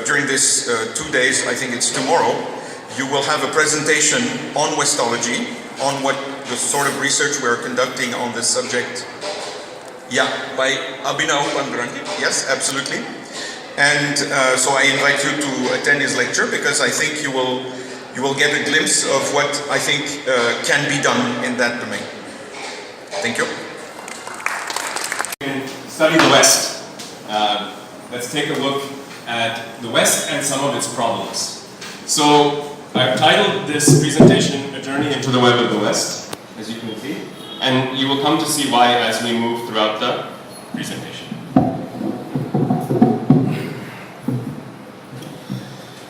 during this 2 days, I think it's tomorrow, you will have a presentation on Westology, on what the sort of research we're conducting on this subject. Yeah, by Abhinav Pandurangi. Yes, absolutely. And so I invite you to attend his lecture, because I think you will get a glimpse of what I think can be done in that domain. Thank you. Study the West. Let's take a look at the West and some of its problems. So I've titled this presentation A Journey into the Web of the West, as you can see, and you will come to see why as we move throughout the presentation.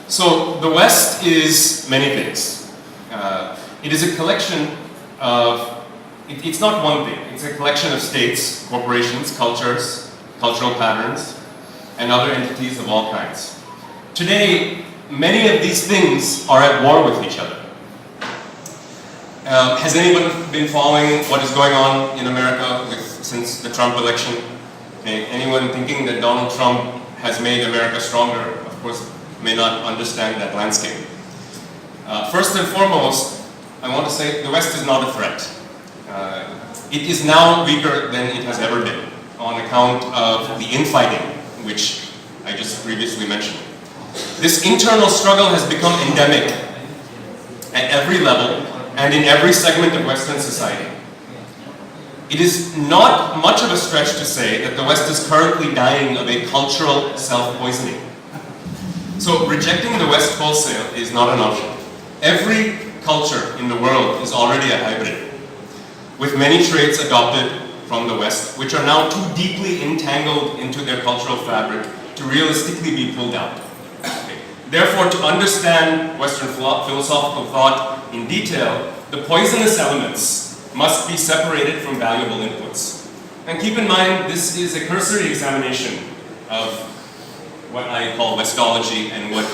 So the West is many things. It is a collection of, it's not one thing, it's a collection of states, corporations, cultures, cultural patterns, and other entities of all kinds. Today, many of these things are at war with each other. Has anyone been following what is going on in America since the Trump election? Okay. Anyone thinking that Donald Trump has made America stronger, of course, may not understand that landscape. First and foremost, I want to say the West is not a threat. It is now weaker than it has ever been on account of the infighting, which I just previously mentioned. This internal struggle has become endemic at every level and in every segment of Western society. It is not much of a stretch to say that the West is currently dying of a cultural self-poisoning. So rejecting the West wholesale is not an option. Every culture in the world is already a hybrid, with many traits adopted from the West, which are now too deeply entangled into their cultural fabric to realistically be pulled out. Okay. Therefore, to understand Western philosophical thought in detail, the poisonous elements must be separated from valuable inputs. And keep in mind, this is a cursory examination of what I call Westology and what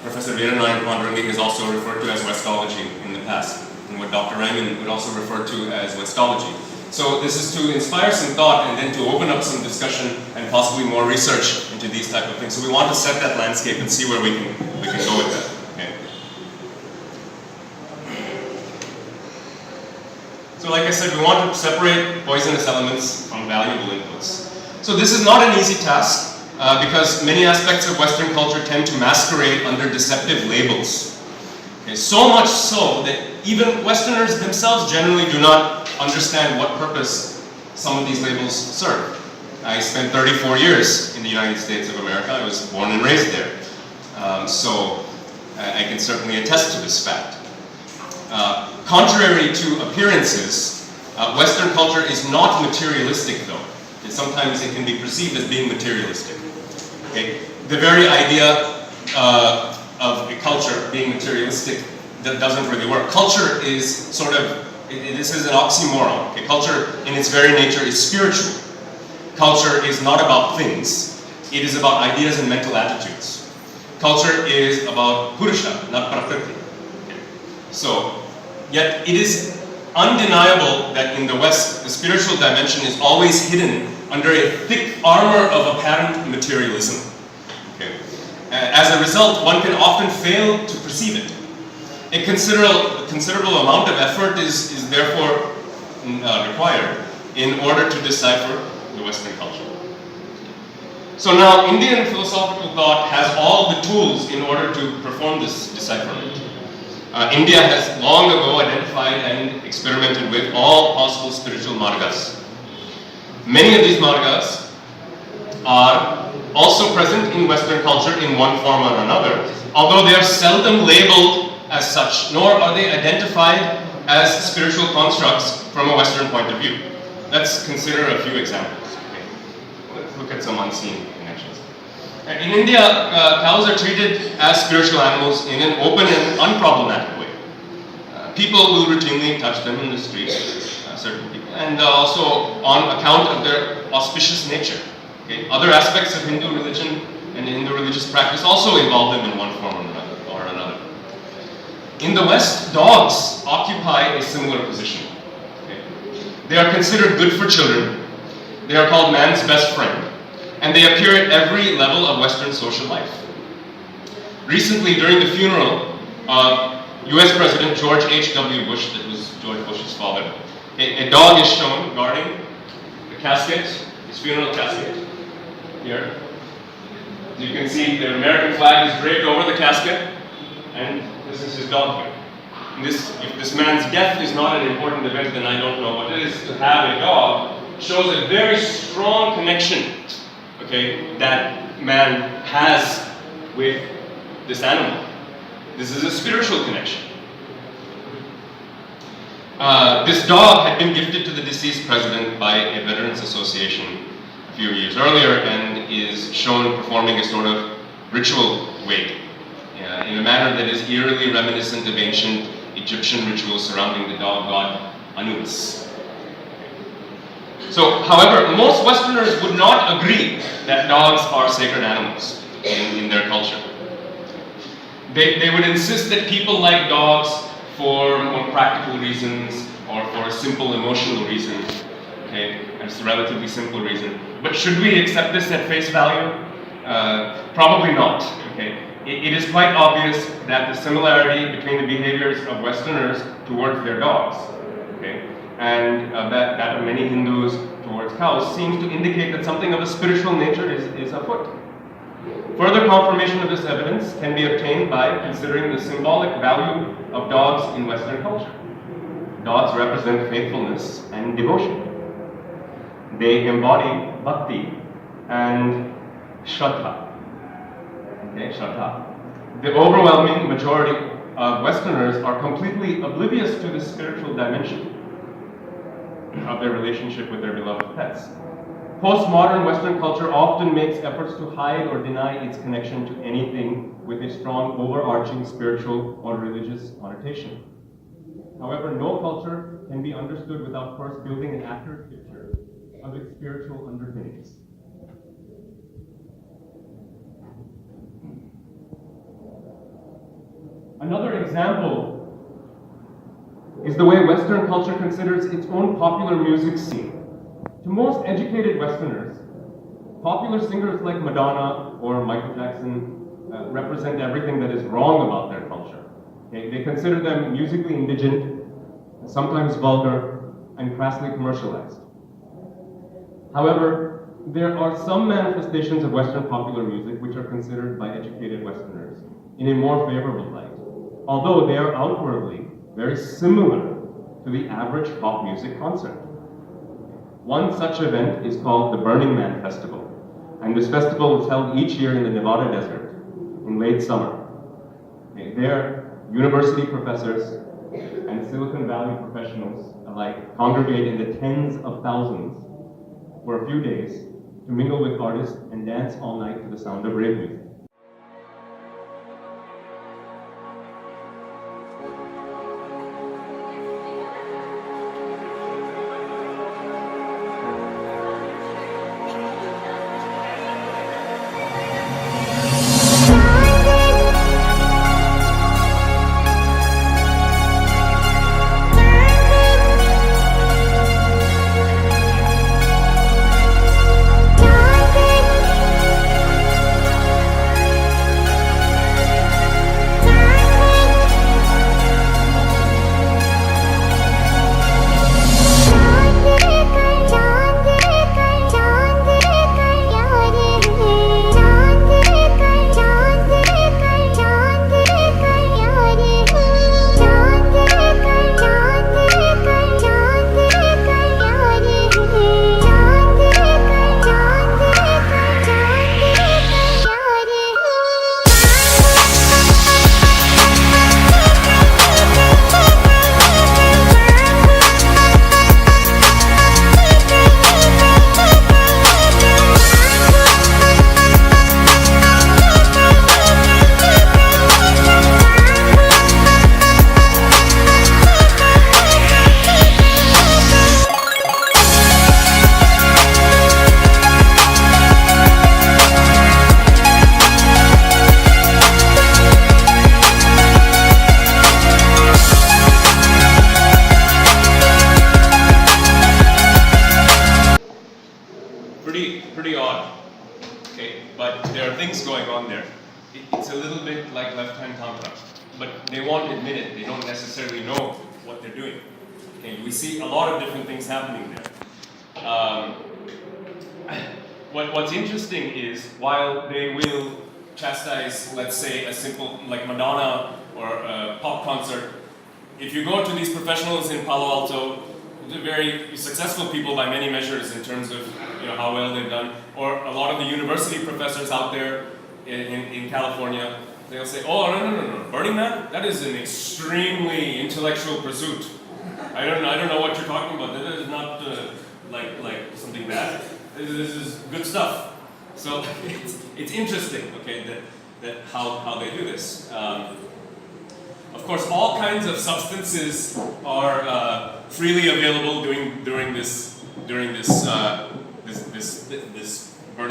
Professor Veeranayan Pandurangi has also referred to as Westology in the past, and what Dr. Raymond would also refer to as Westology. So this is to inspire some thought and then to open up some discussion and possibly more research into these type of things. So we want to set that landscape and see where we can go with that. Okay. So like I said, we want to separate poisonous elements from valuable inputs. So this is not an easy task because many aspects of Western culture tend to masquerade under deceptive labels. Okay. So much so that even Westerners themselves generally do not understand what purpose some of these labels serve. I spent 34 years in the United States of America. I was born and raised there. So I can certainly attest to this fact. Contrary to appearances, Western culture is not materialistic though. And sometimes it can be perceived as being materialistic. Okay? The very idea of a culture being materialistic that doesn't really work. Culture is sort of, this is an oxymoron. Okay? Culture in its very nature is spiritual. Culture is not about things. It is about ideas and mental attitudes. Culture is about purusha, not prakriti. Okay? So, yet it is undeniable that in the West, the spiritual dimension is always hidden under a thick armor of apparent materialism. Okay? As a result, one can often fail to perceive it. A considerable amount of effort is therefore required in order to decipher the Western culture. So now, Indian philosophical thought has all the tools in order to perform this decipherment. India has long ago identified and experimented with all possible spiritual margas. Many of these margas are also present in Western culture in one form or another, although they are seldom labeled as such, nor are they identified as spiritual constructs from a Western point of view. Let's consider a few examples. Okay. Let's look at some unseen connections. In India, cows are treated as spiritual animals in an open and unproblematic way. People will routinely touch them in the street, certain people, and also on account of their auspicious nature. Okay? Other aspects of Hindu religion and Hindu religious practice also involve them in one form or another. In the West, dogs occupy a similar position. Okay? They are considered good for children. They are called man's best friend. And they appear at every level of Western social life. Recently, during the funeral of US President George H.W. Bush, that was George Bush's father, a dog is shown guarding the casket, his funeral casket, here. As you can see, the American flag is draped over the casket, and this is his dog here. If this man's death is not an important event, then I don't know what it is. To have a dog shows a very strong connection, okay, that man has with this animal. This is a spiritual connection. This dog had been gifted to the deceased president by a Veterans Association a few years earlier and is shown performing a sort of ritual wake in a manner that is eerily reminiscent of ancient Egyptian rituals surrounding the dog god Anubis. So, however, most Westerners would not agree that dogs are sacred animals in their culture. They would insist that people like dogs for more practical reasons or for a simple emotional reason. Okay, it's a relatively simple reason. But should we accept this at face value? Probably not. Okay. It is quite obvious that the similarity between the behaviors of Westerners towards their dogs, okay, and that of many Hindus towards cows seems to indicate that something of a spiritual nature is afoot. Further confirmation of this evidence can be obtained by considering the symbolic value of dogs in Western culture. Dogs represent faithfulness and devotion. They embody bhakti and shraddha. Okay, shraddha. The overwhelming majority of Westerners are completely oblivious to the spiritual dimension of their relationship with their beloved pets. Postmodern Western culture often makes efforts to hide or deny its connection to anything with a strong overarching spiritual or religious connotation. However, no culture can be understood without first building an accurate picture of its spiritual underpinnings. Another example is the way Western culture considers its own popular music scene. To most educated Westerners, popular singers like Madonna or Michael Jackson represent everything that is wrong about their culture. Okay? They consider them musically indigent, sometimes vulgar, and crassly commercialized. However, there are some manifestations of Western popular music which are considered by educated Westerners in a more favorable light, although they are outwardly very similar to the average pop music concert. One such event is called the Burning Man Festival, and this festival is held each year in the Nevada desert in late summer. There, university professors and Silicon Valley professionals alike congregate in the tens of thousands for a few days to mingle with artists and dance all night to the sound of rave music. it's a little bit like left-hand tantra, but they won't admit it. They don't necessarily know what they're doing. Okay, we see a lot of different things happening there. What's interesting is while they will chastise, let's say, a simple like Madonna or a pop concert, if you go to these professionals in Palo Alto, they're very successful people by many measures in terms of how well they've done, or a lot of the university professors out there in California, they'll say, oh, no, Burning Man, that is an extremely intellectual pursuit. I don't know what you're talking about. That is not like something bad. This is good stuff. So it's interesting, okay, that how they do this. Of course, all kinds of substances are freely available during this Burning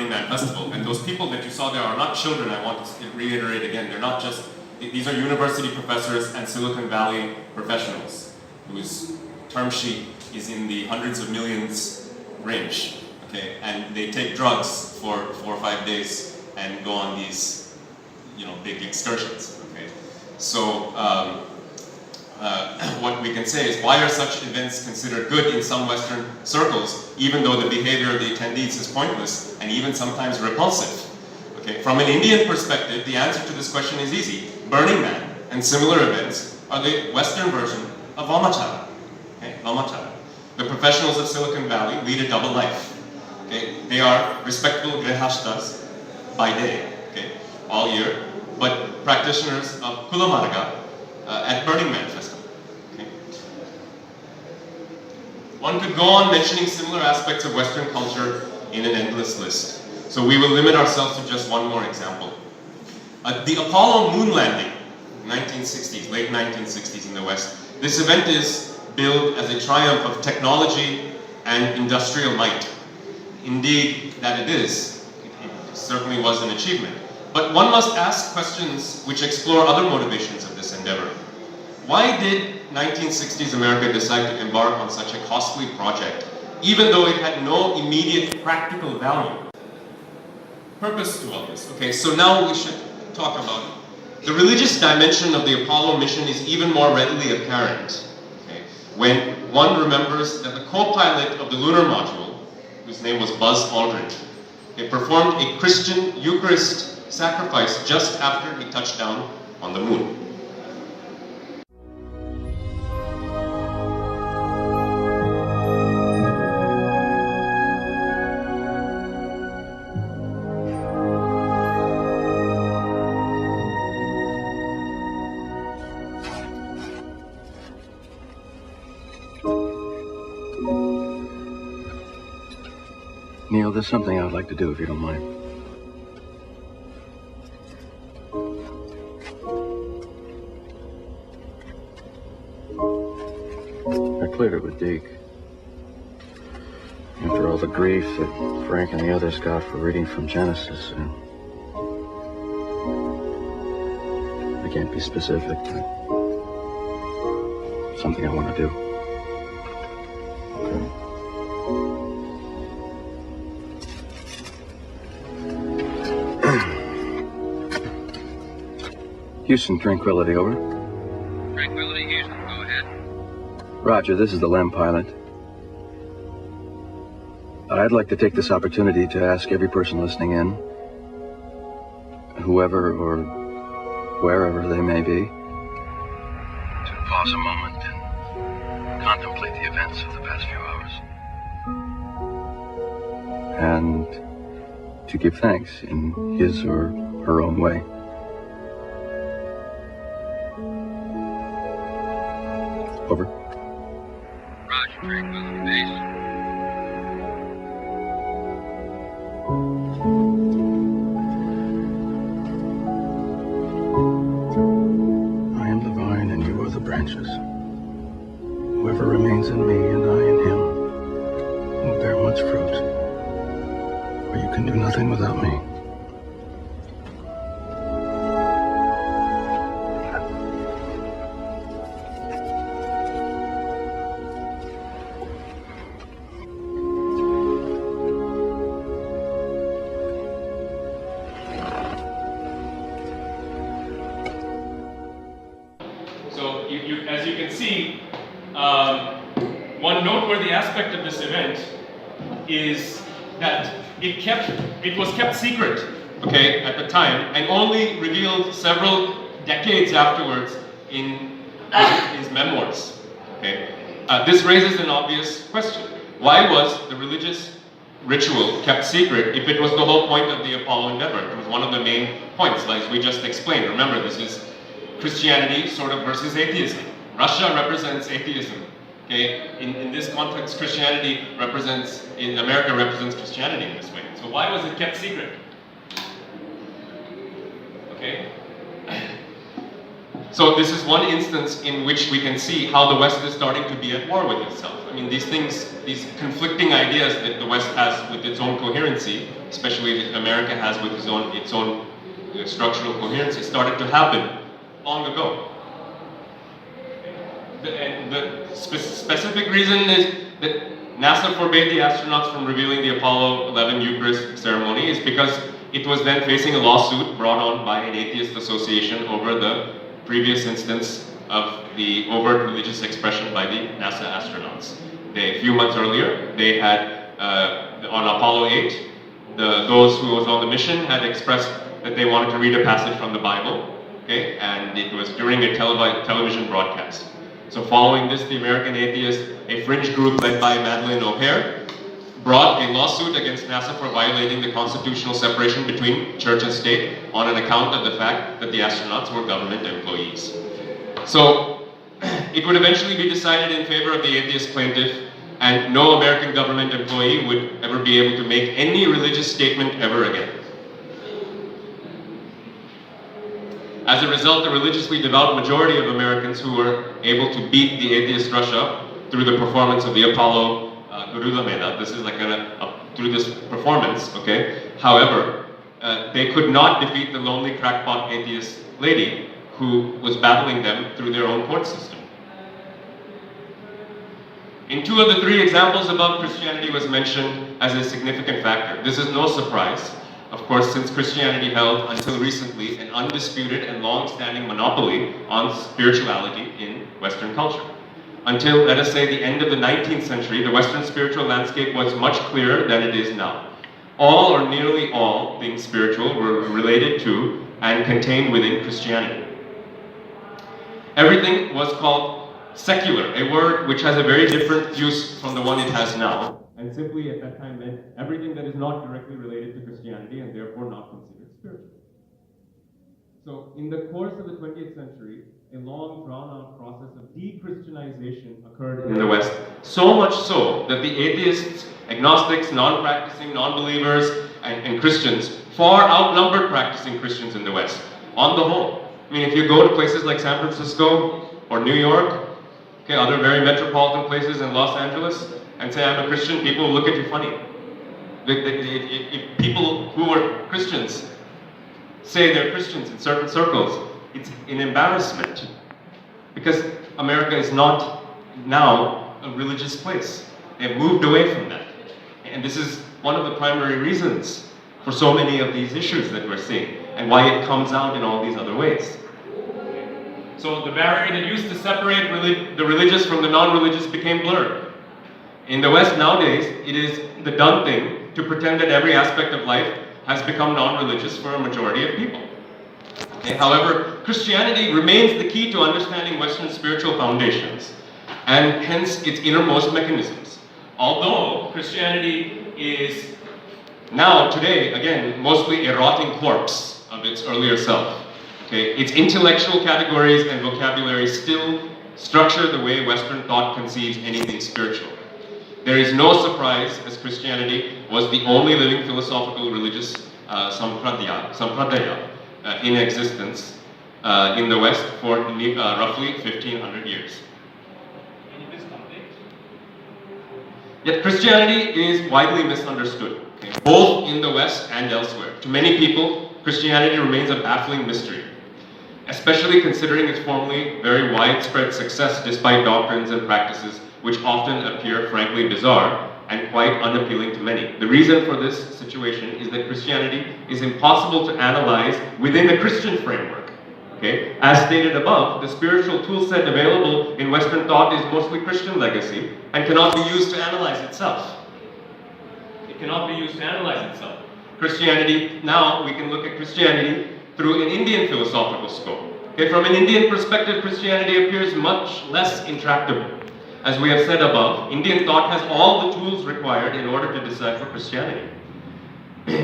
Man festival. And those people that you saw there are not children. I want to reiterate again. They're not just. These are university professors and Silicon Valley professionals whose term sheet is in the hundreds of millions range. Okay, and they take drugs for 4 or 5 days and go on these, big excursions. Okay, so what we can say is, why are such events considered good in some Western circles, even though the behavior of the attendees is pointless and even sometimes repulsive? Okay, from an Indian perspective, the answer to this question is easy. Burning Man and similar events are the Western version of Vamachara. Okay, Vamachara. The professionals of Silicon Valley lead a double life. Okay, they are respectable grihastas by day, okay, all year, but practitioners of Kulamarga at Burning Man Festival. Okay. One could go on mentioning similar aspects of Western culture in an endless list. So we will limit ourselves to just one more example. The Apollo moon landing, 1960s, late 1960s in the West. This event is billed as a triumph of technology and industrial might. Indeed, that it is. It certainly was an achievement. But one must ask questions which explore other motivations of this endeavor. Why did 1960s America decide to embark on such a costly project, even though it had no immediate practical value? Purpose to all this. Okay, so now we should talk about it. The religious dimension of the Apollo mission is even more readily apparent, okay, when one remembers that the co-pilot of the lunar module, whose name was Buzz Aldrin, he performed a Christian Eucharist sacrifice just after he touched down on the moon. Neil, there's something I'd like to do if you don't mind. I cleared it with Deke. After all the grief that Frank and the others got for reading from Genesis, I can't be specific, but something I want to do. Okay. Houston, Tranquility, over. Tranquility, Houston, go ahead. Roger, this is the LEM pilot. I'd like to take this opportunity to ask every person listening in, whoever or wherever they may be, to pause a moment and contemplate the events of the past few hours. And to give thanks in his or her own way. Over. Roger, Tranquility Base. I am the vine and you are the branches. Whoever remains in me and I in him will bear much fruit. For you can do nothing without me. So as you can see, one noteworthy aspect of this event is that it was kept secret, okay, at the time, and only revealed several decades afterwards in his memoirs. Okay, this raises an obvious question: why was the religious ritual kept secret if it was the whole point of the Apollo endeavor? It was one of the main points, as we just explained. Remember, this is Christianity sort of versus atheism. Russia represents atheism. Okay, in this context, America represents Christianity in this way. So why was it kept secret? Okay. So this is one instance in which we can see how the West is starting to be at war with itself. I mean, these things, these conflicting ideas that the West has with its own coherency, especially that America has with its own structural coherency, started to happen long ago. And the specific reason is that NASA forbade the astronauts from revealing the Apollo 11 Eucharist ceremony is because it was then facing a lawsuit brought on by an atheist association over the previous instance of the overt religious expression by the NASA astronauts. A few months earlier, they had, on Apollo 8, those who was on the mission had expressed that they wanted to read a passage from the Bible, okay, and it was during a television broadcast. So following this, the American atheists, a fringe group led by Madeleine O'Hare, brought a lawsuit against NASA for violating the constitutional separation between church and state on an account of the fact that the astronauts were government employees. So it would eventually be decided in favor of the atheist plaintiff, and no American government employee would ever be able to make any religious statement ever again. As a result, the religiously devout majority of Americans who were able to beat the atheist Russia through the performance of the Apollo Gurula Mela, this is like through this performance, okay? However, they could not defeat the lonely crackpot atheist lady who was battling them through their own court system. In two of the three examples above, Christianity was mentioned as a significant factor. This is no surprise, of course, since Christianity held until recently an undisputed and long-standing monopoly on spirituality in Western culture. Until, let us say, the end of the 19th century, the Western spiritual landscape was much clearer than it is now. All or nearly all things spiritual were related to and contained within Christianity. Everything was called secular, a word which has a very different use from the one it has now, and simply at that time meant everything that is not directly related to Christianity and therefore not considered spiritual. So in the course of the 20th century, a long drawn-out process of de-Christianization occurred in the West. So much so that the atheists, agnostics, non-practicing, non-believers, and Christians far outnumbered practicing Christians in the West, on the whole. I mean, if you go to places like San Francisco or New York, okay, other very metropolitan places in Los Angeles, and say, I'm a Christian, people will look at you funny. If people who are Christians say they're Christians in certain circles, it's an embarrassment. Because America is not now a religious place. They've moved away from that. And this is one of the primary reasons for so many of these issues that we're seeing, and why it comes out in all these other ways. So the barrier that used to separate the religious from the non-religious became blurred. In the West nowadays, it is the done thing to pretend that every aspect of life has become non-religious for a majority of people. Okay? However, Christianity remains the key to understanding Western spiritual foundations, and hence its innermost mechanisms. Although Christianity is now, today, again, mostly a rotting corpse of its earlier self. Okay? Its intellectual categories and vocabulary still structure the way Western thought conceives anything spiritual. There is no surprise, as Christianity was the only living philosophical religious sampradaya in existence in the West for roughly 1500 years. Yet Christianity is widely misunderstood, okay, both in the West and elsewhere. To many people, Christianity remains a baffling mystery, especially considering its formerly very widespread success despite doctrines and practices which often appear frankly bizarre and quite unappealing to many. The reason for this situation is that Christianity is impossible to analyze within the Christian framework. Okay? As stated above, the spiritual toolset available in Western thought is mostly Christian legacy and cannot be used to analyze itself. It cannot be used to analyze itself. Christianity, now we can look at Christianity through an Indian philosophical scope. Okay? From an Indian perspective, Christianity appears much less intractable. As we have said above, Indian thought has all the tools required in order to decipher Christianity.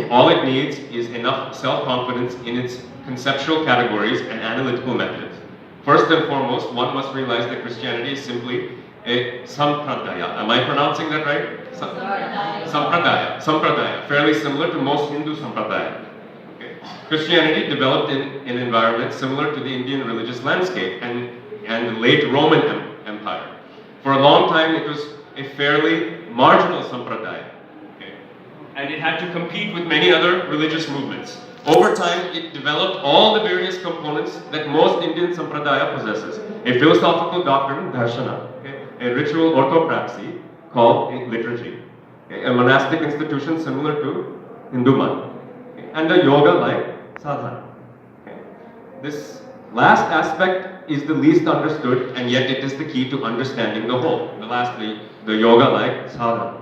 All it needs is enough self-confidence in its conceptual categories and analytical methods. First and foremost, one must realize that Christianity is simply a sampradaya. Am I pronouncing that right? Sampradaya, fairly similar to most Hindu sampradaya. Okay. Christianity developed in an environment similar to the Indian religious landscape and the late Roman Empire. For a long time, it was a fairly marginal sampradaya. And it had to compete with many other religious movements. Over time, it developed all the various components that most Indian sampradaya possesses. A philosophical doctrine, darshana, a ritual orthopraxy called a liturgy, a monastic institution similar to Hindu Math, and a yoga like sadhana. This last aspect is the least understood, and yet it is the key to understanding the whole. The yoga like sadhana.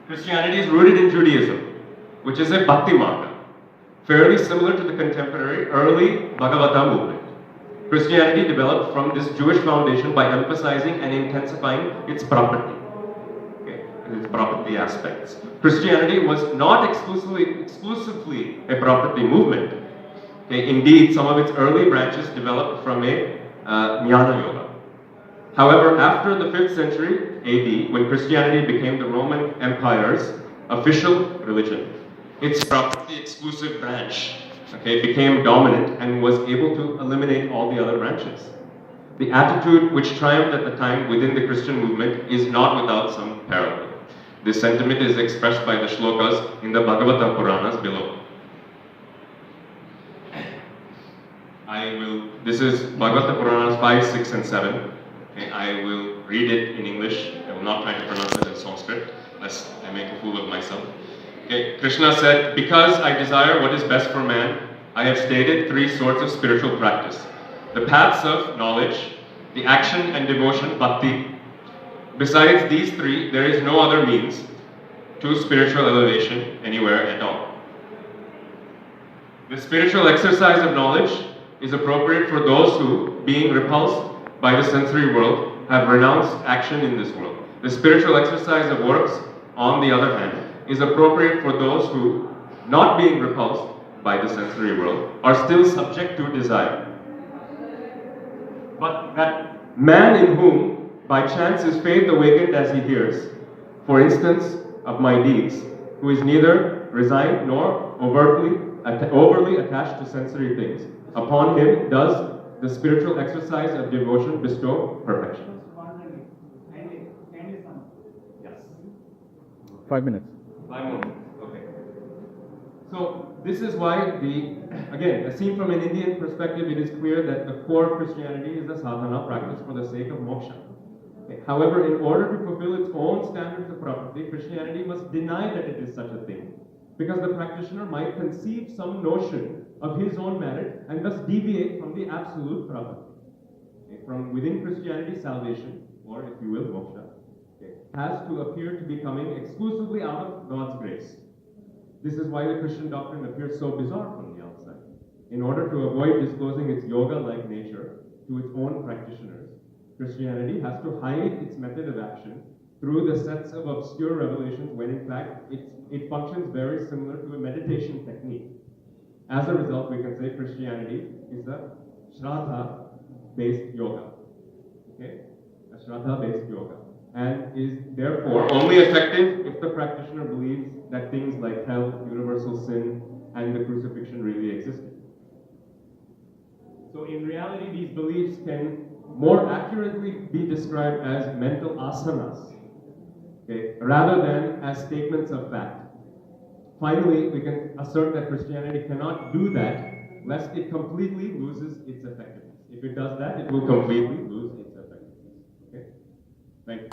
Christianity is rooted in Judaism, which is a bhakti marga, fairly similar to the contemporary early Bhagavata movement. Christianity developed from this Jewish foundation by emphasizing and intensifying its property, its property aspects. Christianity was not exclusively a property movement. Indeed, some of its early branches developed from a jnana yoga. However, after the 5th century AD, when Christianity became the Roman Empire's official religion, its property exclusive branch became dominant and was able to eliminate all the other branches. The attitude which triumphed at the time within the Christian movement is not without some parallel. This sentiment is expressed by the shlokas in the Bhagavata Puranas below. This is Bhagavata Puranas 5, 6, and 7. I will read it in English. I will not try to pronounce it in Sanskrit, lest I make a fool of myself. Krishna said, "Because I desire what is best for man, I have stated 3 sorts of spiritual practice. The paths of knowledge, the action and devotion, bhakti. Besides these 3, there is no other means to spiritual elevation anywhere at all. The spiritual exercise of knowledge is appropriate for those who, being repulsed by the sensory world, have renounced action in this world. The spiritual exercise of works, on the other hand, is appropriate for those who, not being repulsed by the sensory world, are still subject to desire. But that man in whom, by chance, his faith awakened as he hears, for instance, of my deeds, who is neither resigned nor overly attached to sensory things, upon him does the spiritual exercise of devotion bestow perfection." Yes. 5 minutes. 5 more minutes. Okay. So this is why again, seen from an Indian perspective, it is clear that the core of Christianity is a sadhana practice for the sake of moksha. However, in order to fulfill its own standards of property, Christianity must deny that it is such a thing, because the practitioner might conceive some notion of his own merit and thus deviate from the absolute property. From within Christianity, salvation, or if you will, moksha, has to appear to be coming exclusively out of God's grace. This is why the Christian doctrine appears so bizarre from the outside. In order to avoid disclosing its yoga-like nature to its own practitioners, Christianity has to hide its method of action through the sets of obscure revelations when in fact it functions very similar to a meditation technique. As a result, we can say Christianity is a Shraddha-based yoga. A Shraddha-based yoga. And is therefore only effective if the practitioner believes that things like hell, universal sin, and the crucifixion really existed. So in reality, these beliefs can more accurately be described as mental asanas, rather than as statements of fact. Finally, we can assert that Christianity cannot do that lest it completely loses its effectiveness. If it does that, it will completely lose its effectiveness. Thank you.